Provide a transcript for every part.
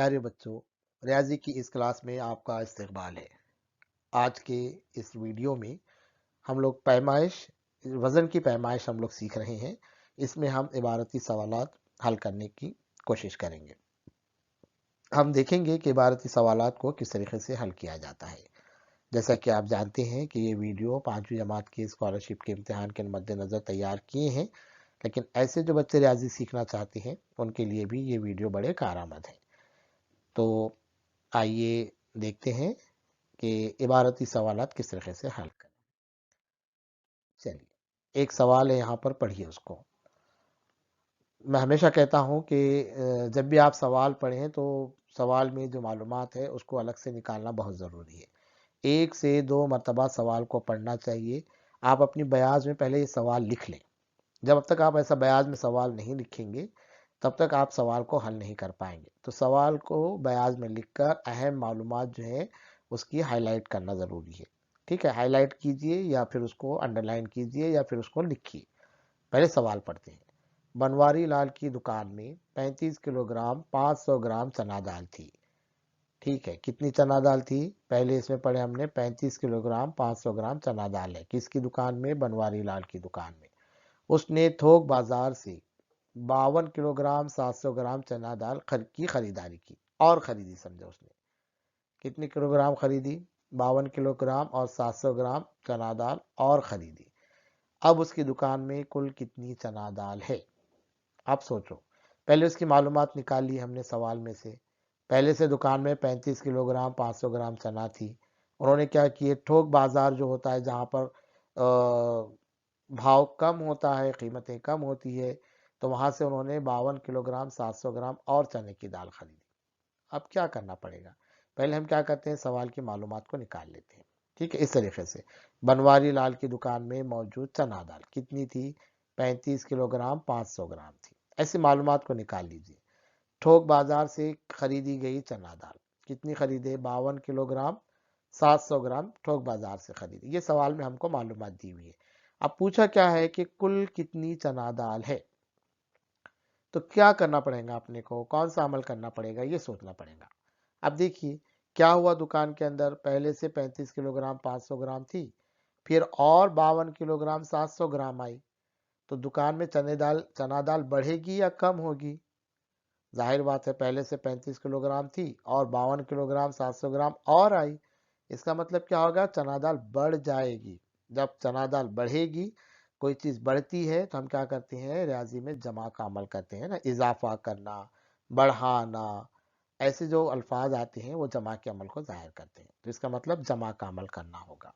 प्यारे बच्चों, रियाजी की इस क्लास में आपका इस्तकबाल है। आज के इस वीडियो में हम लोग वज़न की पैमाइश हम लोग सीख रहे हैं। इसमें हम इबारती सवालात हल करने की कोशिश करेंगे। हम देखेंगे कि इबारती सवालात को किस तरीके से हल किया जाता है। जैसा कि आप जानते हैं कि ये वीडियो 5वीं जमात की स्कॉलरशिप के इम्तिहान के मद्देनज़र तैयार किए हैं, लेकिन ऐसे जो बच्चे रियाजी सीखना चाहते हैं उनके लिए भी ये वीडियो बड़े कारआमद है। तो आइए देखते हैं कि इबारती सवालात किस तरह से हल करें। चलिए, एक सवाल है यहाँ पर, पढ़िए उसको। मैं हमेशा कहता हूँ कि जब भी आप सवाल पढ़ें तो सवाल में जो मालूमात है उसको अलग से निकालना बहुत ज़रूरी है। 1 से 2 मरतबा सवाल को पढ़ना चाहिए। आप अपनी बयाज में पहले ये सवाल लिख लें। जब तक आप ऐसा बयाज में सवाल नहीं लिखेंगे तब तक आप सवाल को हल नहीं कर पाएंगे। तो सवाल को बयाज में लिखकर अहम मालूमात जो है उसकी हाईलाइट करना ज़रूरी है। ठीक है, हाईलाइट कीजिए या फिर उसको अंडरलाइन कीजिए या फिर उसको लिखिए। पहले सवाल पढ़ते हैं। बनवारी लाल की दुकान में 35 किलोग्राम 500 ग्राम चना दाल थी। ठीक है, कितनी चना दाल थी? पहले इसमें पढ़े हमने 35 किलोग्राम 500 ग्राम चना दाल है। किसकी दुकान में? बनवारी लाल की दुकान में। उसने थोक बाजार से 52 किलोग्राम 700 ग्राम चना दाल की खरीदारी की और खरीदी। समझो उसने कितनी किलोग्राम खरीदी? 52 किलोग्राम और 700 ग्राम चना दाल और खरीदी। अब उसकी दुकान में कुल कितनी चना दाल है? अब सोचो, पहले उसकी मालूमात निकाल ली हमने सवाल में से। पहले से दुकान में 35 किलोग्राम 500 ग्राम चना थी। उन्होंने क्या किए, थोक बाजार जो होता है जहाँ पर भाव कम होता है, कीमतें कम होती है, तो वहाँ से उन्होंने 52 किलोग्राम 700 ग्राम और चने की दाल खरीदी। अब क्या करना पड़ेगा? पहले हम क्या करते हैं, सवाल की मालूमात को निकाल लेते हैं। ठीक है, इस तरीके से बनवारी लाल की दुकान में मौजूद चना दाल कितनी थी? 35 किलोग्राम 500 ग्राम थी। ऐसी मालूमात को निकाल लीजिए। थोक बाजार से खरीदी गई चना दाल कितनी खरीदे? 52 किलोग्राम 700 ग्राम थोक बाजार से खरीदी। ये सवाल में हमको मालूमात दी हुई है। अब पूछा क्या है कि कुल कितनी चना दाल है। तो क्या करना पड़ेगा अपने को, कौन सा अमल करना पड़ेगा, ये सोचना पड़ेगा। अब देखिए क्या हुआ, दुकान के अंदर पहले से 35 किलोग्राम 500 ग्राम थी, फिर और 52 किलोग्राम 700 ग्राम आई। तो दुकान में चना दाल बढ़ेगी या कम होगी? जाहिर बात है, पहले से 35 किलोग्राम थी और 52 किलोग्राम 700 ग्राम और आई। इसका मतलब क्या होगा? चना दाल बढ़ जाएगी। जब चना दाल बढ़ेगी, कोई चीज़ बढ़ती है तो हम क्या करते हैं, रियाजी में जमा का अमल करते हैं ना, इजाफा करना, बढ़ाना, ऐसे जो अल्फाज आते हैं वो जमा के अमल को जाहिर करते हैं। तो इसका मतलब जमा का अमल करना होगा।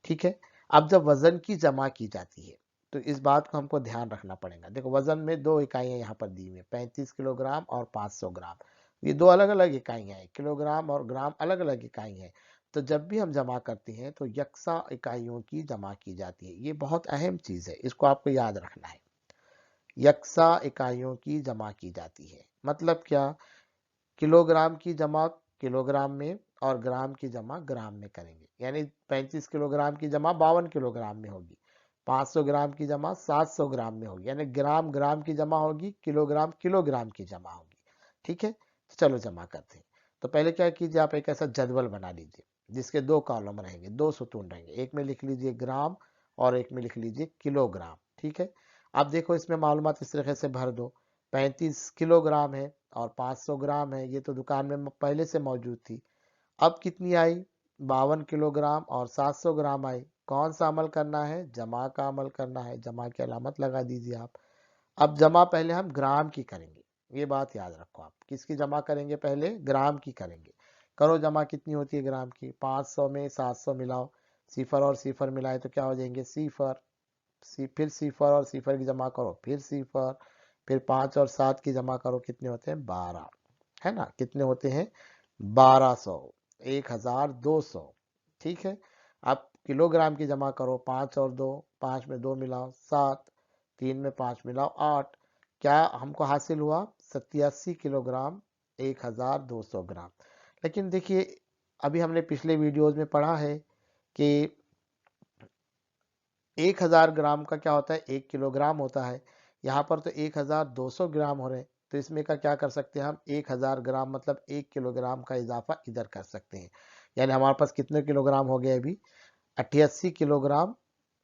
ठीक है, अब जब वज़न की जमा की जाती है तो इस बात को हमको ध्यान रखना पड़ेगा। देखो, वज़न में दो इकाइयाँ यहाँ पर दी हुई हैं, 35 किलोग्राम और 500 ग्राम। ये दो अलग अलग इकाइयाँ हैं, किलोग्राम और ग्राम अलग अलग इकाई हैं। तो जब भी हम जमा करते हैं तो यकसा इकाइयों की जमा की जाती है। ये बहुत अहम चीज़ है, इसको आपको याद रखना है। यकसा इकाइयों की जमा की जाती है मतलब क्या? किलोग्राम की जमा किलोग्राम में और ग्राम की जमा ग्राम में करेंगे। यानी 35 किलोग्राम की जमा 52 किलोग्राम में होगी, 500 ग्राम की जमा 700 ग्राम में होगी। यानी ग्राम ग्राम की जमा होगी, किलोग्राम किलोग्राम की जमा होगी। ठीक है, तो चलो जमा करते हैं। तो पहले क्या कीजिए, आप एक ऐसा जदवल बना लीजिए जिसके दो कॉलम रहेंगे, दो सुतून रहेंगे। एक में लिख लीजिए ग्राम और एक में लिख लीजिए किलोग्राम। ठीक है, अब देखो इसमें मालूमात इस तरह से भर दो। 35 किलोग्राम है और 500 ग्राम है, ये तो दुकान में पहले से मौजूद थी। अब कितनी आई? 52 किलोग्राम और 700 ग्राम आई। कौन सा अमल करना है? जमा का अमल करना है। जमा की अलामत लगा दीजिए आप। अब जमा पहले हम ग्राम की करेंगे, ये बात याद रखो। आप किसकी जमा करेंगे? पहले ग्राम की करेंगे। करो जमा, कितनी होती है ग्राम की? 500 में 700 मिलाओ, सिफर और सिफर मिलाए तो क्या हो जाएंगे? सिफर। फिर सिफर और सिफर की जमा करो, फिर सिफर, फिर 5 और 7 की जमा करो, कितने होते हैं? 12, है ना? कितने होते हैं? 1200, 1200। ठीक है, अब किलोग्राम की जमा करो, 5 और 2, 5 में 2 मिलाओ 7, 3 में 5 मिलाओ 8। क्या हमको हासिल हुआ? 87 किलोग्राम 1200 ग्राम। लेकिन देखिए, अभी हमने पिछले वीडियोज में पढ़ा है कि 1000 ग्राम का क्या होता है? 1 किलोग्राम होता है। यहाँ पर तो 1200 ग्राम हो रहे हैं। تو اس میں کا کیا کر سکتے ہیں ہم 1000 گرام مطلب 1 کلو گرام کا اضافہ ادھر کر سکتے ہیں. یعنی ہمارے پاس کتنے کلو گرام ہو گئے ابھی 88 کلو گرام,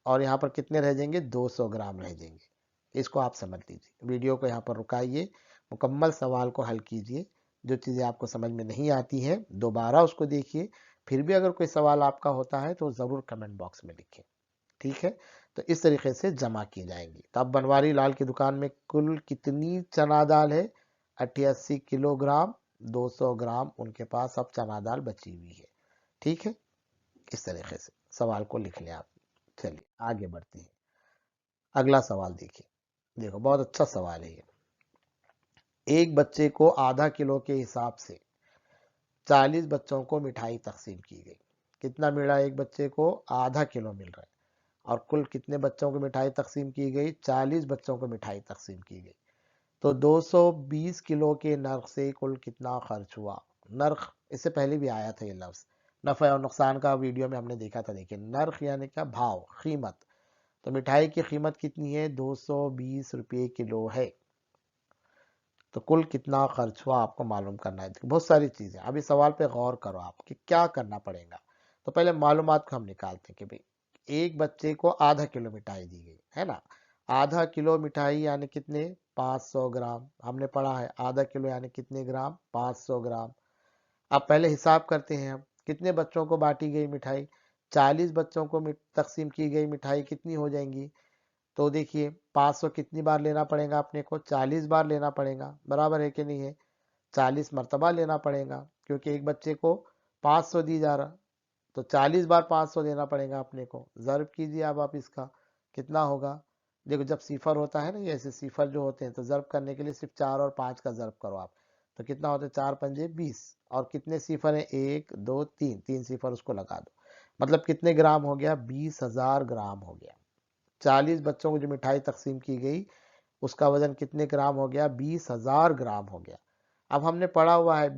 اور یہاں پر کتنے رہ جائیں گے 200 گرام رہ جائیں گے. اس کو آپ سمجھ لیجیے. ویڈیو کو یہاں پر رکائیے, مکمل سوال کو حل کیجیے. جو چیزیں آپ کو سمجھ میں نہیں آتی ہیں دوبارہ اس کو دیکھیے. پھر بھی اگر کوئی سوال آپ کا ہوتا ہے تو ضرور کمنٹ باکس میں لکھیں. ٹھیک ہے, تو اس طریقے سے جمع کی جائیں گی. تو اب بنواری لال کی دکان میں کل کتنی چنا دال ہے 88 کلو گرام, 200 گرام ان کے پاس اب چنا دال بچی ہوئی ہے. ٹھیک ہے, اس طریقے سے سوال کو لکھ لیں آپ. چلیے آگے بڑھتے ہیں. اگلا سوال دیکھیے. دیکھو بہت اچھا سوال ہے یہ. ایک بچے کو آدھا کلو کے حساب سے 40 بچوں کو مٹھائی تقسیم کی گئی. کتنا ملا ایک بچے کو آدھا کلو مل رہا ہے, اور کل کتنے بچوں کو مٹھائی تقسیم کی گئی 40 بچوں کو مٹھائی تقسیم کی گئی. تو 220 کلو کے نرخ سے کل کتنا خرچ ہوا. نرخ اس سے پہلے بھی آیا تھا یہ لفظ, نفع اور نقصان کا ویڈیو میں ہم نے دیکھا تھا. دیکھیں نرخ یعنی کیا بھاؤ, قیمت. تو مٹھائی کی قیمت کتنی ہے 220 روپے کلو ہے. تو کل کتنا خرچ ہوا آپ کو معلوم کرنا ہے. بہت ساری چیزیں, ابھی سوال پہ غور کرو آپ کہ کیا کرنا پڑے گا. تو پہلے معلومات کو ہم نکالتے ہیں کہ بھئی ایک بچے کو آدھا کلو مٹھائی دی گئی ہے نا. آدھا کلو مٹھائی یعنی کتنے 500 گرام. ہم نے پڑھا ہے آدھا کلو یعنی کتنے گرام 500 گرام. اب پہلے حساب کرتے ہیں ہم کتنے بچوں کو بانٹی گئی مٹھائی 40 بچوں کو تقسیم کی گئی مٹھائی کتنی ہو جائیں گی. تو دیکھیے 500 کتنی بار لینا پڑے گا اپنے کو 40 بار لینا پڑے گا. برابر ہے کہ نہیں ہے, 40 مرتبہ لینا پڑے گا کیونکہ ایک بچے کو 500 دی جا رہا. تو 40 بار 500 دینا پڑے گا اپنے کو. ضرب کیجیے اب آپ اس کا کتنا ہوگا. دیکھو جب صفر ہوتا ہے نا, یہ ایسے صفر جو ہوتے ہیں تو ضرب کرنے کے لیے صرف 4 اور 5 کا ضرب کرو آپ. تو کتنا ہوتا ہے 4 پنجے 20, اور کتنے صفر ہیں 1 2 3, 3 صفر اس کو لگا دو. مطلب کتنے گرام ہو گیا 20,000 گرام ہو گیا. 40 بچوں کو جو مٹھائی تقسیم کی گئی اس کا وزن کتنے گرام ہو گیا 20,000 گرام ہو گیا. اب ہم نے پڑھا ہوا ہے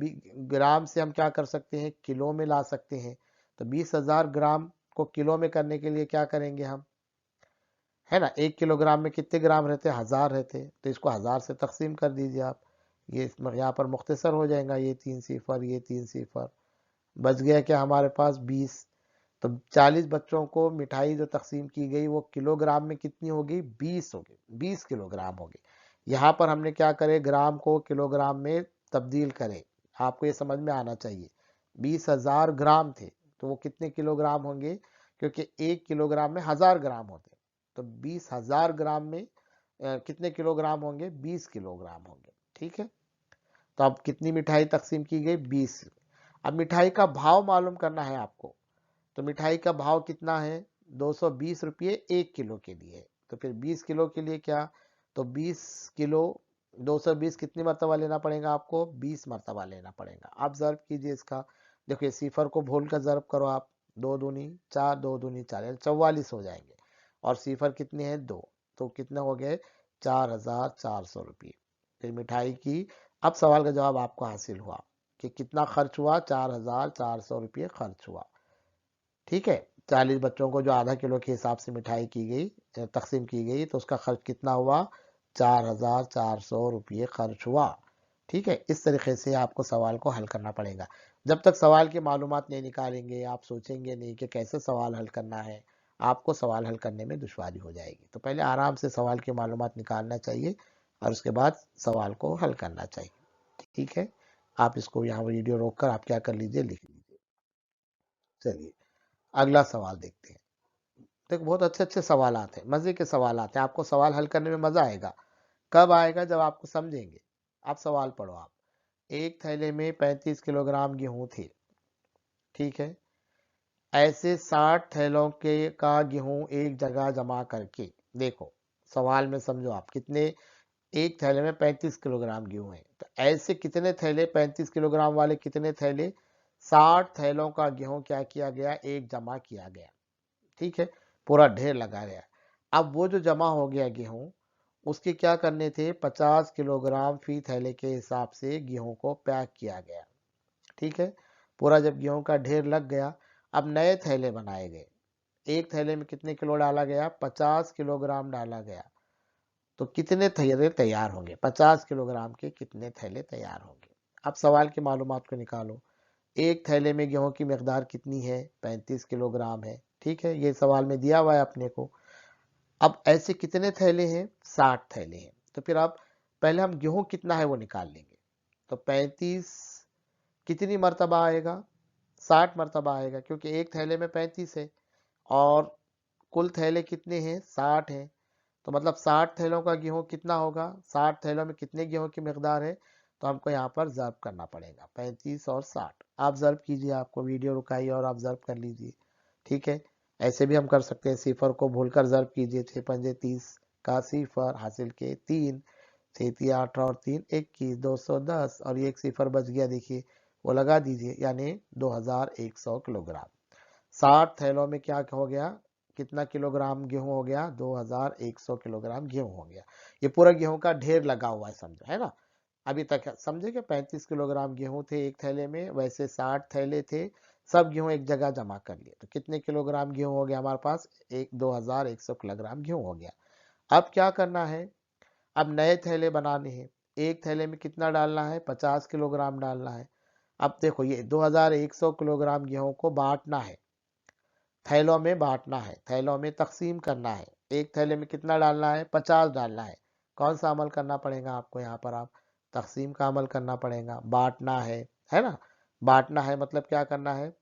گرام سے ہم کیا کر سکتے ہیں کلو میں لا سکتے ہیں. تو 20,000 گرام کو کلو میں کرنے کے لیے کیا کریں گے ہم, ہے نا. 1 کلو گرام میں کتنے گرام رہتے 1000 رہتے, تو اس کو 1000 سے تقسیم کر دیجیے آپ. یہ یہاں پر مختصر ہو جائے گا, یہ 3 صفر یہ 3 صفر, بچ گیا کیا ہمارے پاس 20. تو 40 بچوں کو مٹھائی جو تقسیم کی گئی وہ کلو گرام میں کتنی ہوگی 20 ہوگی, 20 کلو گرام ہوگی. یہاں پر ہم نے کیا کرے گرام کو کلو گرام میں تبدیل کرے. آپ کو یہ سمجھ میں آنا چاہیے 20,000 گرام تھے تو وہ کتنے کلو گرام ہوں گے, کیونکہ 1 کلو گرام میں 1000 گرام ہوتے. تو 20,000 گرام میں کتنے کلو گرام ہوں گے 20 کلو گرام ہوں گے. ٹھیک ہے, تو اب کتنی مٹھائی تقسیم کی گئی 20. اب مٹھائی کا بھاؤ معلوم کرنا ہے آپ کو. تو مٹھائی کا بھاؤ کتنا ہے 220 روپے 1 کلو کے لیے. تو پھر 20 کلو کے لیے کیا, تو 20 کلو 220 کتنی مرتبہ لینا پڑے گا آپ کو 20 مرتبہ لینا پڑے گا. آپ ضرب کیجئے اس کا. دیکھیں صفر کو بھول کر ضرب کرو آپ, 2 دونی 4 2 دونی 4 یعنی 44 ہو جائیں گے, اور صفر کتنے ہیں 2, تو کتنے ہو گئے 4,400 روپے. پھر مٹھائی کی اب سوال کا جواب آپ کو حاصل ہوا کہ کتنا خرچ ہوا 4,400 روپے خرچ ہوا. ٹھیک ہے, 40 بچوں کو جو آدھا کلو کے حساب سے مٹھائی کی گئی تقسیم کی گئی تو اس کا خرچ کتنا ہوا 4,400 روپے خرچ ہوا. ٹھیک ہے, اس طریقے سے آپ کو سوال کو حل کرنا پڑے گا. جب تک سوال کی معلومات نہیں نکالیں گے آپ سوچیں گے نہیں کہ کیسے سوال حل کرنا ہے, آپ کو سوال حل کرنے میں دشواری ہو جائے گی. تو پہلے آرام سے سوال کی معلومات نکالنا چاہیے اور اس کے بعد سوال کو حل کرنا چاہیے. ٹھیک ہے, آپ اس کو یہاں ویڈیو روک کر آپ کیا کر لیجئے لکھ لیجئے. چلیے اگلا سوال دیکھتے ہیں. دیکھ بہت اچھے اچھے سوالات ہیں, مزے کے سوالات ہیں. آپ کو سوال حل کرنے میں مزہ آئے گا. کب آئے گا جب آپ کو سمجھیں گے. آپ سوال پڑھو آپ. ایک تھیلے میں 35 کلو گرام گیہوں تھے. ٹھیک ہے, ایسے 60 تھیلوں کے کا گیہوں ایک جگہ جمع کر کے, دیکھو سوال میں سمجھو آپ, کتنے ایک تھیلے میں 35 کلو گرام گیہوں ہیں, تو ایسے کتنے تھیلے 35 کلو گرام والے کتنے تھیلے 60 تھیلوں کا گیہوں کیا کیا گیا ایک جمع کیا گیا. ٹھیک ہے, پورا ڈھیر لگا گیا. اب وہ جو جمع ہو گیا گیہوں اس کے کیا کرنے تھے 50 کلو گرام فی تھیلے کے حساب سے گیہوں کو پیک کیا گیا. ٹھیک ہے, پورا جب گیہوں کا ڈھیر لگ گیا اب نئے تھیلے بنائے گئے. ایک تھیلے میں کتنے کلو ڈالا گیا 50 کلو گرام ڈالا گیا. तो कितने थैले तैयार होंगे, 50 किलोग्राम के कितने थैले तैयार होंगे। अब सवाल की मालूमात को निकालो। एक थैले में गेहूं की मकदार कितनी है, 35 किलोग्राम है। ठीक है, ये सवाल में दिया हुआ है अपने को। अब ऐसे कितने थैले हैं, 60 थैले हैं। तो फिर आप पहले हम गेहूं कितना है वो निकाल लेंगे। तो 35 कितनी मर्तबा आएगा, 60 मर्तबा आएगा, क्योंकि एक थैले में 35 है और कुल थैले कितने हैं, 60 हैं। तो मतलब 60 थैलों का गेहूं कितना होगा, 60 थैलों में कितने गेहूं की मकदार है। तो हमको यहाँ पर ज़र्ब करना पड़ेगा, 35 और 60। आप ज़र्ब कीजिए, आपको वीडियो रुकाइए और आप ज़र्ब कर लीजिए। ठीक है, ऐसे भी हम कर सकते हैं, सिफर को भूलकर ज़र्ब कीजिए। 6 पंजे 30 का सिफर हासिल के 3, 6 8 और 3 21, 210 और ये एक सिफर बच गया, देखिए वो लगा दीजिए, यानी 2100 किलोग्राम। 60 थैलों में क्या हो गया, कितना किलोग्राम गेहूं हो गया, 2100 किलोग्राम गेहूं हो गया। ये पूरा गेहूं का ढेर लगा हुआ है, समझो है ना। अभी तक समझे कि 35 किलोग्राम गेहूं थे एक थैले में, वैसे 60 थैले थे, सब गेहूं एक जगह जमा कर लिए। तो कितने किलोग्राम गेहूं हो गया हमारे पास, 2100 किलोग्राम गेहूं हो गया। अब क्या करना है, अब नए थैले बनाने हैं। एक थैले में कितना डालना है, 50 किलोग्राम डालना है। अब देखो, ये 2100 किलोग्राम गेहूं को बांटना है, थैलों में बांटना है, थैलों में तकसीम करना है। एक थैले में कितना डालना है, 50 डालना है। कौन सा अमल करना पड़ेगा आपको, यहाँ पर आप तकसीम का अमल करना पड़ेगा। बांटना है ना। बांटना है मतलब क्या करना है,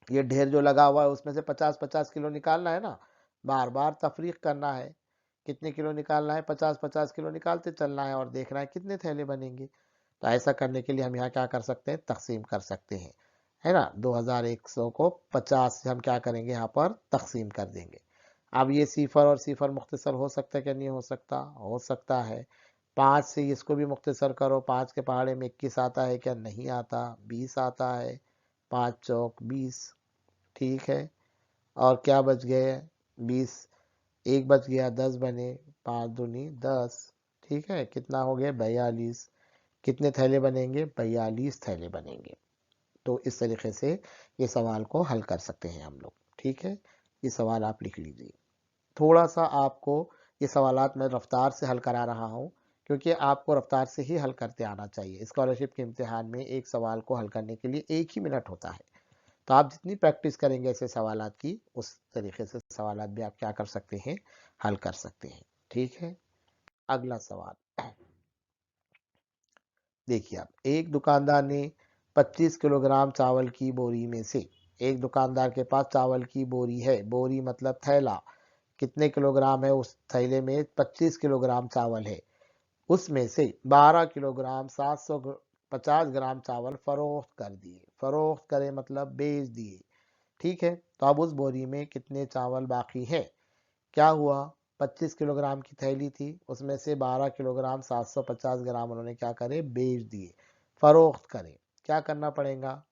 ये ढेर जो लगा हुआ है उसमें से 50-50 किलो निकालना है ना। बार बार तफरीक करना है, कितने किलो निकालना है, 50-50 किलो निकालते चलना है और देखना है कितने थैले बनेंगे। तो ऐसा करने के लिए हम यहाँ क्या कर सकते हैं, तकसीम कर सकते हैं, है ना। 2100 को 50 से हम क्या करेंगे, यहाँ पर तकसीम कर देंगे। अब ये सिफर और सिफर मुख्तसर हो सकता है क्या, नहीं हो सकता, हो सकता है। 5 से इसको भी मुख्तसर करो, 5 के पहाड़े में 21 आता है क्या, नहीं आता, 20 आता है, 5 चौक 20। ठीक है, और क्या बच गए, 20, एक बच गया, 10 बने, 5 दूनी 10। ठीक है, कितना हो गया, 42। कितने थैले बनेंगे, 42 थैले बनेंगे। तो इस तरीके से ये सवाल को हल कर सकते हैं हम लोग। ठीक है, ये सवाल आप लिख लीजिए। थोड़ा सा आपको ये सवालात मैं रफ्तार से हल करा रहा हूँ, क्योंकि आपको रफ्तार से ही हल करते आना चाहिए। स्कॉलरशिप के इम्तिहान में एक सवाल को हल करने के लिए 1 ही मिनट होता है। तो आप जितनी प्रैक्टिस करेंगे ऐसे सवालात की, उस तरीके से सवालात भी आप क्या कर सकते हैं, हल कर सकते हैं। ठीक है, अगला सवाल देखिए आप। एक दुकानदार ने 25 किलोग्राम चावल की बोरी में से, एक दुकानदार के पास चावल की बोरी है, बोरी मतलब थैला, कितने किलोग्राम है, उस थैले में 25 किलोग्राम चावल है। उसमें से 12 किलोग्राम 750 ग्राम चावल फरोख्त कर दिए। फरोख्त करे मतलब बेच दिए। ठीक है, तो अब उस बोरी में कितने चावल बाकी है। क्या हुआ, 25 किलोग्राम की थैली थी, उसमें से 12 किलोग्राम 750 ग्राम उन्होंने क्या करे, बेच दिए, फरोख्त करे। क्या करना पड़ेगा,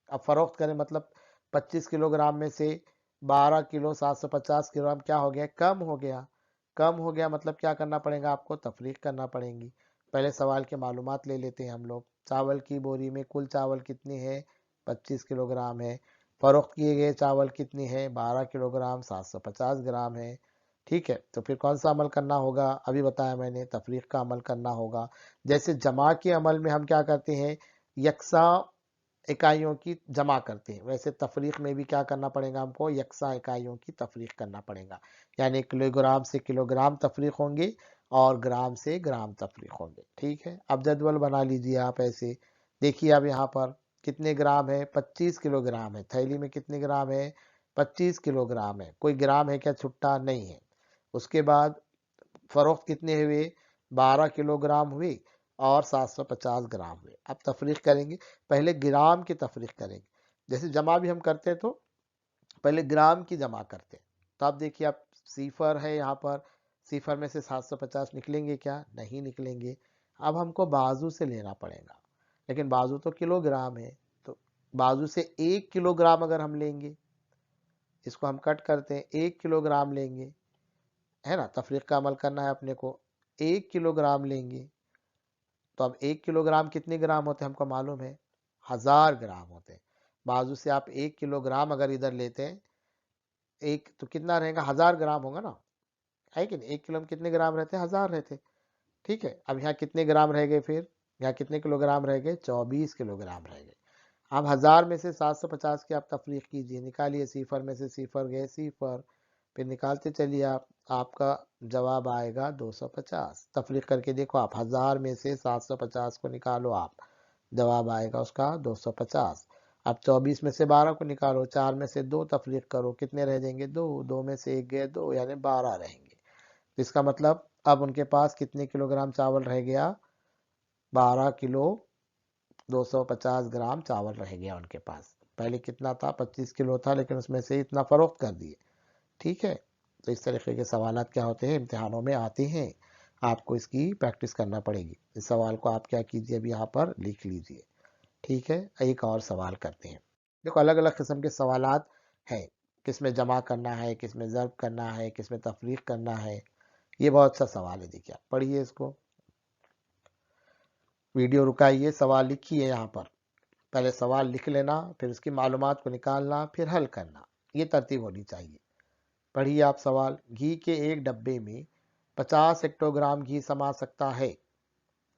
अब फरोख्त करें मतलब 25 किलोग्राम में से 12 किलो 750 ग्राम क्या हो गया, कम हो गया। कम हो गया मतलब क्या करना पड़ेगा, आपको तफरीक करना पड़ेगी। पहले सवाल के मालूमात ले लेते हैं हम लोग। चावल की बोरी में कुल चावल कितने हैं, 25 किलोग्राम है। फरोख्त किए गए चावल कितने हैं, 12 किलोग्राम 750 ग्राम है। ठीक है, तो फिर कौन सा अमल करना होगा, अभी बताया मैंने, तफरीक का अमल करना होगा। जैसे जमा के अमल में हम क्या करते हैं, यकसा इकाइयों की जमा करते हैं, वैसे तफरीक में भी क्या करना पड़ेगा, हमको यकसा इकाइयों की तफरीक करना पड़ेगा। यानी किलोग्राम से किलोग्राम तफरीक होंगे और ग्राम से ग्राम तफरीक होंगे। ठीक है, अब जदवल बना लीजिए आप ऐसे। देखिए अब यहाँ पर कितने ग्राम है, 25 किलोग्राम है। थैली में कितने ग्राम है, 25 किलोग्राम है। कोई ग्राम है क्या छुट्टा, नहीं है। उसके बाद फरोख्त कितने हुए, 12 किलोग्राम हुए और 750 ग्राम हुए। अब तफरीक करेंगे, पहले ग्राम की तफरीक करेंगे। जैसे जमा भी हम करते हैं तो पहले ग्राम की जमा करते हैं। तो आप देखिए, आप सीफर है यहाँ पर, सीफर में से 750 निकलेंगे क्या, नहीं निकलेंगे। अब हमको बाजू से लेना पड़ेगा, लेकिन बाजू तो किलोग्राम है। तो बाजू से 1 किलोग्राम अगर हम लेंगे, इसको हम कट करते हैं, 1 किलोग्राम लेंगे, है ना, तफरीक का अमल करना है अपने को। 1 किलोग्राम लेंगे, तो अब 1 किलोग्राम कितने ग्राम होते हैं हमको मालूम है, 1000 ग्राम होते हैं। बाजू से आप 1 किलोग्राम अगर इधर लेते हैं, एक तो कितना रहेगा, 1000 ग्राम होगा ना। है कि नहीं। 1 किलो में कितने ग्राम रहते, 1000 रहते। ठीक है, अब यहाँ कितने ग्राम रह गए, फिर यहाँ कितने किलोग्राम रह गए, 24 किलोग्राम रह गए। अब 1000 में से 750 की आप तफरीक कीजिए, निकालिए, सिफर में से सिफर गए सिफर, फिर निकालते चलिए आप, आपका जवाब आएगा 250। तफरीक करके देखो आप, 1000 में से 750 को निकालो आप, जवाब आएगा उसका 250। अब 24 में से 12 को निकालो, 4 में से 2 तफरीक करो, कितने रह जाएंगे, 2, 2 में से 1 गए 2, यानी 12 रहेंगे। तो इसका मतलब अब उनके पास कितने किलोग्राम चावल रह गया, 12 किलो 250 ग्राम चावल रह गया उनके पास। पहले कितना था, 25 किलो था, लेकिन उसमें से इतना फरोख्त कर दिए। ठीक है, तो इस तरीके के सवाल क्या होते हैं, इम्तिहानों में आते हैं, आपको इसकी प्रैक्टिस करना पड़ेगी। इस सवाल को आप क्या कीजिए, अभी यहाँ पर लिख लीजिए। ठीक है, एक और सवाल करते हैं। देखो अलग अलग किस्म के सवालात हैं, किस में जमा करना है, किस में ज़र्ब करना है, किस में तफरीक करना है। ये बहुत अच्छा सवाल है, देखिए आप पढ़िए इसको, वीडियो रुकाइए, सवाल लिखिए यहाँ पर। पहले सवाल लिख लेना, फिर उसकी मालूमात को निकालना, फिर हल करना, ये तरतीब होनी चाहिए। पढ़िए आप सवाल, घी के एक डब्बे में 50 हेक्टोग्राम घी समा सकता है।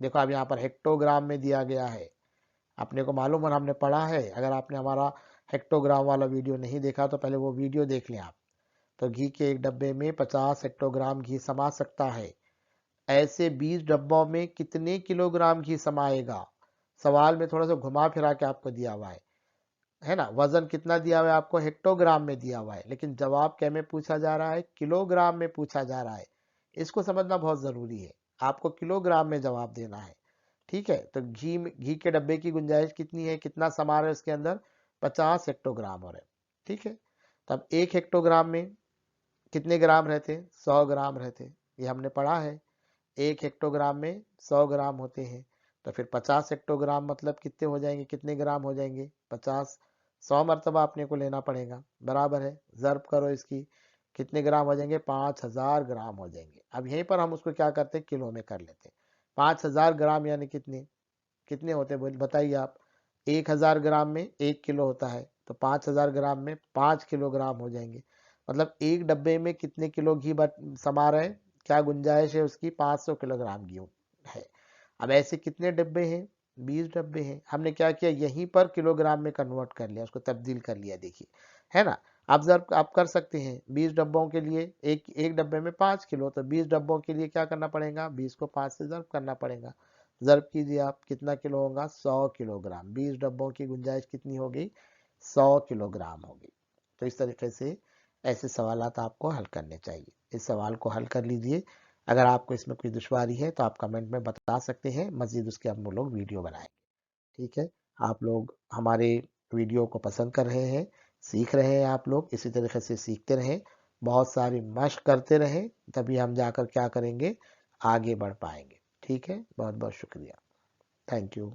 देखो अब यहाँ पर हेक्टोग्राम में दिया गया है, अपने को मालूम और हमने पढ़ा है। अगर आपने हमारा हेक्टोग्राम वाला वीडियो नहीं देखा तो पहले वो वीडियो देख लें आप। तो घी के एक डब्बे में 50 हेक्टोग्राम घी समा सकता है, ऐसे 20 डब्बों में कितने किलोग्राम घी समाएगा। सवाल में थोड़ा सा घुमा फिरा के आपको दिया हुआ है ना। वजन कितना दिया हुआ है आपको, हेक्टोग्राम में दिया हुआ है, लेकिन जवाब क्या में पूछा जा रहा है, किलोग्राम में पूछा जा रहा है। इसको समझना बहुत जरूरी है, आपको किलोग्राम में जवाब देना है। ठीक है, तो घी के डब्बे की गुंजाइश कितनी है, कितना समा रहा है उसके अंदर, 50 हेक्टोग्राम हो रहे। ठीक है, तब 1 हेक्टोग्राम में कितने ग्राम रहते, 100 ग्राम रहते, ये हमने पढ़ा है। 1 हेक्टोग्राम में 100 ग्राम होते हैं, तो फिर 50 हेक्टोग्राम मतलब कितने हो जाएंगे, कितने ग्राम हो जाएंगे, 50, 100 मरतबा अपने को लेना पड़ेगा, बराबर है, ज़र्ब करो इसकी, कितने ग्राम हो जाएंगे, 5000 ग्राम हो जाएंगे। अब यहीं पर हम उसको क्या करते हैं, किलो में कर लेते हैं। 5000 ग्राम यानी कितने कितने होते हैं बताइए आप। 1000 ग्राम में 1 किलो होता है, तो 5000 ग्राम में 5 किलोग्राम हो जाएंगे। मतलब एक डब्बे में कितने किलो घी समा रहे हैं, क्या गुंजाइश है उसकी, 500 किलोग्राम घी है। अब ऐसे कितने डब्बे हैं, 20 डब्बे हैं। हमने क्या किया, यहीं पर किलोग्राम में कन्वर्ट कर लिया, उसको तब्दील कर लिया, देखिए है ना। आप कर सकते हैं 20 डब्बों के लिए, एक एक डब्बे में 5 किलो, तो 20 डब्बों के लिए क्या करना पड़ेगा, 20 को 5 से ज़र्ब करना पड़ेगा। ज़र्ब कीजिए आप, कितना किलो होगा, 100 किलोग्राम। 20 डब्बों की गुंजाइश कितनी होगी, 100 किलोग्राम होगी। तो इस तरीके से ऐसे सवालात आपको हल करने चाहिए। इस सवाल को हल कर लीजिए। अगर आपको इसमें कोई दुश्वारी है तो आप कमेंट में बता सकते हैं, मज़ीद उसके हम लोग वीडियो बनाएंगे। ठीक है, आप लोग हमारे वीडियो को पसंद कर रहे हैं, सीख रहे हैं, आप लोग इसी तरीके से सीखते रहें, बहुत सारी मशक करते रहें, तभी हम जाकर क्या करेंगे, आगे बढ़ पाएंगे। ठीक है, बहुत बहुत शुक्रिया, थैंक यू।